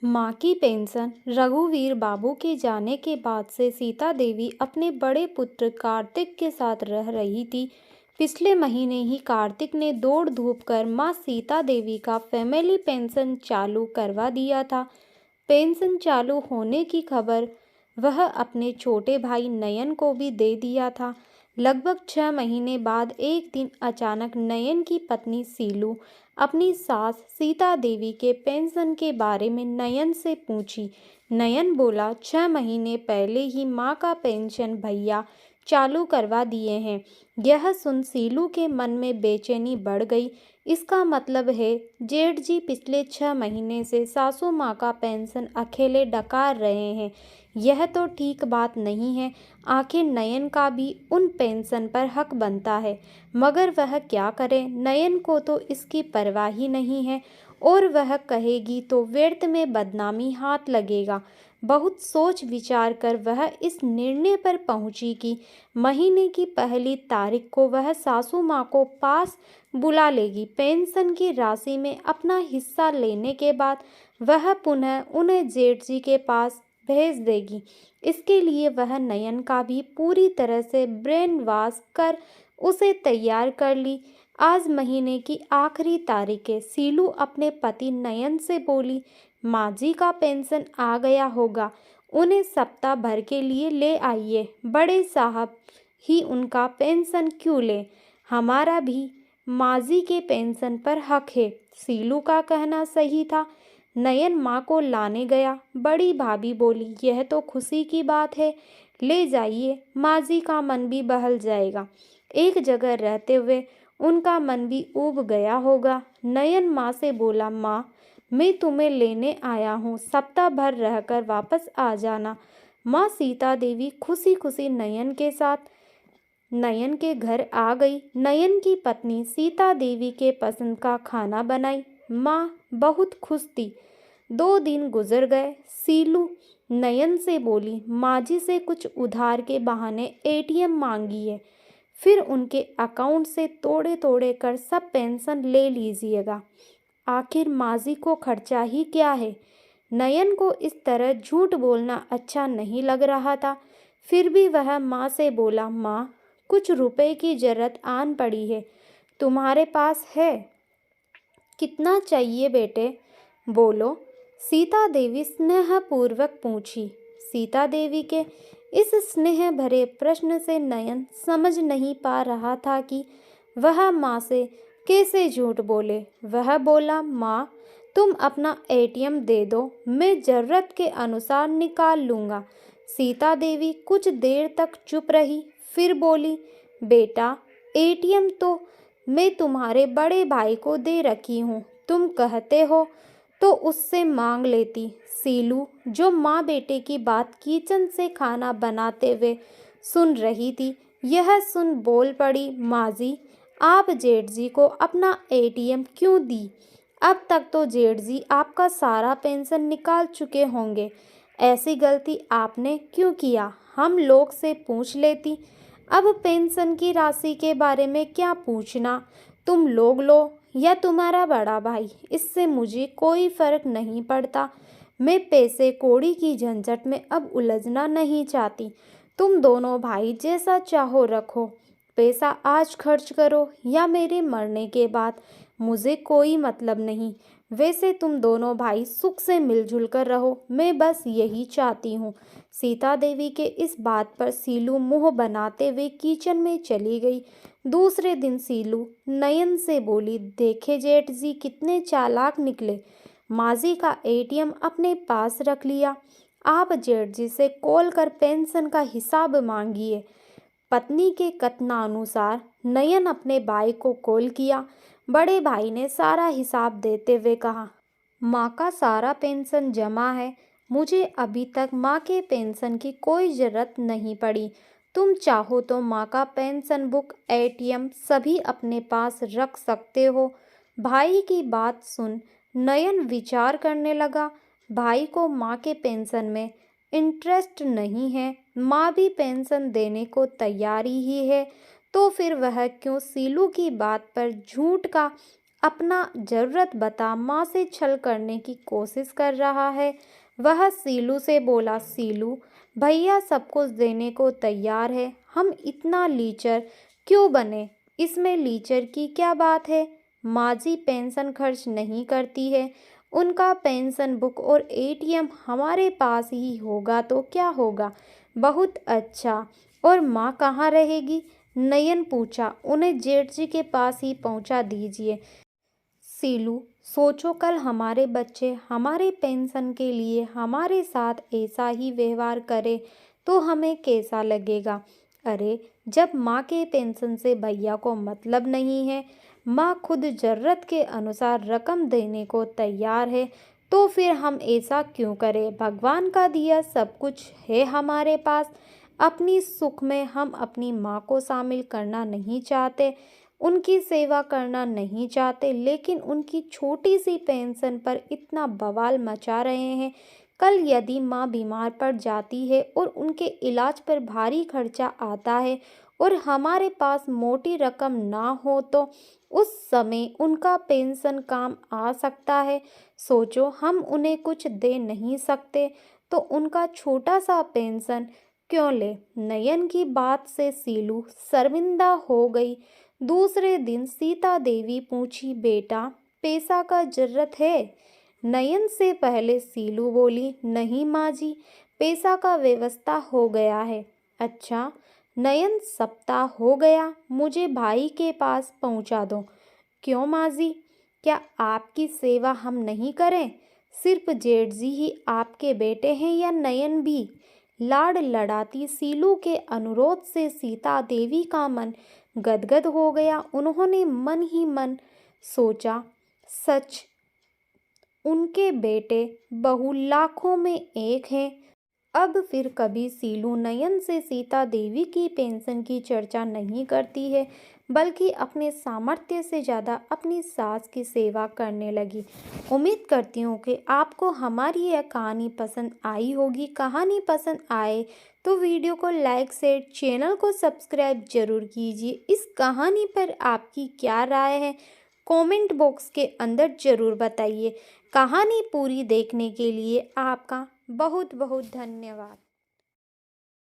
माँ की पेंशन। रघुवीर बाबू के जाने के बाद से सीता देवी अपने बड़े पुत्र कार्तिक के साथ रह रही थी। पिछले महीने ही कार्तिक ने दौड़ धूप कर माँ सीता देवी का फैमिली पेंशन चालू करवा दिया था। पेंशन चालू होने की खबर वह अपने छोटे भाई नयन को भी दे दिया था। लगभग 6 महीने बाद एक दिन अचानक नयन की पत्नी सीलू अपनी सास सीता देवी के पेंशन के बारे में नयन से पूछी। नयन बोला, 6 महीने पहले ही माँ का पेंशन भैया चालू करवा दिए हैं। यह सुन सीलू के मन में बेचैनी बढ़ गई। इसका मतलब है जेठ जी पिछले 6 महीने से सासू माँ का पेंशन अकेले डकार रहे हैं। यह तो ठीक बात नहीं है। आखिर नयन का भी उन पेंशन पर हक बनता है, मगर वह क्या करे। नयन को तो इसकी परवाह ही नहीं है और वह कहेगी तो व्यर्थ में बदनामी हाथ लगेगा। बहुत सोच विचार कर वह इस निर्णय पर पहुंची कि महीने की पहली तारीख को वह सासू माँ को पास बुला लेगी। पेंशन की राशि में अपना हिस्सा लेने के बाद वह पुनः उन्हें जेठ जी के पास भेज देगी। इसके लिए वह नयन का भी पूरी तरह से ब्रेन वॉश कर उसे तैयार कर ली। आज महीने की आखिरी तारीख है। सीलू अपने पति नयन से बोली, माँ जी का पेंशन आ गया होगा, उन्हें सप्ताह भर के लिए ले आइए। बड़े साहब ही उनका पेंशन क्यों ले, हमारा भी माँ जी के पेंशन पर हक है। सीलू का कहना सही था। नयन माँ को लाने गया। बड़ी भाभी बोली, यह तो खुशी की बात है, ले जाइए, माँ जी का मन भी बहल जाएगा। एक जगह रहते हुए उनका मन भी ऊब गया होगा। नयन माँ से बोला, माँ मैं तुम्हें लेने आया हूँ, सप्ताह भर रहकर वापस आ जाना। माँ सीता देवी खुशी खुशी नयन के साथ नयन के घर आ गई। नयन की पत्नी सीता देवी के पसंद का खाना बनाई। माँ बहुत खुश थी। 2 दिन गुजर गए। सीलू नयन से बोली, माँ जी से कुछ उधार के बहाने एटीएम मांगिए, फिर उनके अकाउंट से तोड़े तोड़े कर सब पेंशन ले लीजिएगा। आखिर माँ जी को खर्चा ही क्या है। नयन को इस तरह झूठ बोलना अच्छा नहीं लग रहा था। फिर भी वह माँ से बोला, माँ कुछ रुपए की जरूरत आन पड़ी है, तुम्हारे पास है? कितना चाहिए बेटे, बोलो, सीता देवी स्नेहपूर्वक पूछी। सीता देवी के इस स्नेह भरे प्रश्न से नयन समझ नहीं पा रहा था कि वह माँ से कैसे झूठ बोले। वह बोला, माँ तुम अपना एटीएम दे दो, मैं ज़रूरत के अनुसार निकाल लूँगा। सीता देवी कुछ देर तक चुप रही, फिर बोली, बेटा एटीएम तो मैं तुम्हारे बड़े भाई को दे रखी हूँ, तुम कहते हो तो उससे मांग लेती। सीलू जो माँ बेटे की बात किचन से खाना बनाते हुए सुन रही थी, यह सुन बोल पड़ी, माँ जी आप जेठ जी को अपना एटीएम क्यों दी? अब तक तो जेठ जी आपका सारा पेंशन निकाल चुके होंगे, ऐसी गलती आपने क्यों किया? हम लोग से पूछ लेती। अब पेंशन की राशि के बारे में क्या पूछना, तुम लोग लो या तुम्हारा बड़ा भाई, इससे मुझे कोई फर्क नहीं पड़ता। मैं पैसे कौड़ी की झंझट में अब उलझना नहीं चाहती। तुम दोनों भाई जैसा चाहो रखो, पैसा आज खर्च करो या मेरे मरने के बाद, मुझे कोई मतलब नहीं। वैसे तुम दोनों भाई सुख से मिलजुल कर रहो, मैं बस यही चाहती हूँ। सीता देवी के इस बात पर सीलू मुंह बनाते हुए किचन में चली गई। दूसरे दिन सीलू नयन से बोली, देखे जेठ जी कितने चालाक निकले, माँ जी का एटीएम अपने पास रख लिया। आप जेठ जी से कॉल कर पेंशन का हिसाब मांगिए। पत्नी के कथनानुसार नयन अपने भाई को कॉल किया। बड़े भाई ने सारा हिसाब देते हुए कहा, माँ का सारा पेंशन जमा है, मुझे अभी तक माँ के पेंशन की कोई ज़रूरत नहीं पड़ी। तुम चाहो तो माँ का पेंशन बुक, एटीएम सभी अपने पास रख सकते हो। भाई की बात सुन नयन विचार करने लगा। भाई को माँ के पेंशन में इंटरेस्ट नहीं है, माँ भी पेंशन देने को तैयारी ही है, तो फिर वह क्यों सीलू की बात पर झूठ का अपना ज़रूरत बता माँ से छल करने की कोशिश कर रहा है। वह सीलू से बोला, सीलू भैया सब कुछ देने को तैयार है, हम इतना लीचर क्यों बने? इसमें लीचर की क्या बात है? माँ जी पेंशन खर्च नहीं करती है, उनका पेंशन बुक और एटीएम हमारे पास ही होगा तो क्या होगा? बहुत अच्छा। और माँ कहाँ रहेगी? नयन पूछा। उन्हें जेठ जी के पास ही पहुँचा दीजिए। सीलू, सोचो कल हमारे बच्चे हमारे पेंशन के लिए हमारे साथ ऐसा ही व्यवहार करे तो हमें कैसा लगेगा? अरे जब माँ के पेंशन से भैया को मतलब नहीं है, माँ खुद जरूरत के अनुसार रकम देने को तैयार है, तो फिर हम ऐसा क्यों करें? भगवान का दिया सब कुछ है हमारे पास। अपनी सुख में हम अपनी माँ को शामिल करना नहीं चाहते, उनकी सेवा करना नहीं चाहते, लेकिन उनकी छोटी सी पेंशन पर इतना बवाल मचा रहे हैं। कल यदि माँ बीमार पड़ जाती है और उनके इलाज पर भारी खर्चा आता है और हमारे पास मोटी रकम ना हो तो उस समय उनका पेंशन काम आ सकता है। सोचो हम उन्हें कुछ दे नहीं सकते तो उनका छोटा सा पेंशन क्यों ले? नयन की बात से सीलू शर्मिंदा हो गई। दूसरे दिन सीता देवी पूछी, बेटा पैसा का जरूरत है? नयन से पहले सीलू बोली, नहीं माँ जी, पैसा का व्यवस्था हो गया है। अच्छा नयन, सप्ताह हो गया, मुझे भाई के पास पहुँचा दो। क्यों माँ जी, क्या आपकी सेवा हम नहीं करें? सिर्फ जेठ जी ही आपके बेटे हैं या नयन भी? लाड़ लड़ाती सीलू के अनुरोध से सीता देवी का मन गदगद हो गया। उन्होंने मन ही मन सोचा, सच उनके बेटे बहू लाखों में एक हैं। अब फिर कभी सीलू नयन से सीता देवी की पेंशन की चर्चा नहीं करती है, बल्कि अपने सामर्थ्य से ज़्यादा अपनी सास की सेवा करने लगी। उम्मीद करती हूँ कि आपको हमारी यह कहानी पसंद आई होगी। कहानी पसंद आए तो वीडियो को लाइक शेयर, चैनल को सब्सक्राइब जरूर कीजिए। इस कहानी पर आपकी क्या राय है कमेंट बॉक्स के अंदर ज़रूर बताइए। कहानी पूरी देखने के लिए आपका बहुत बहुत धन्यवाद।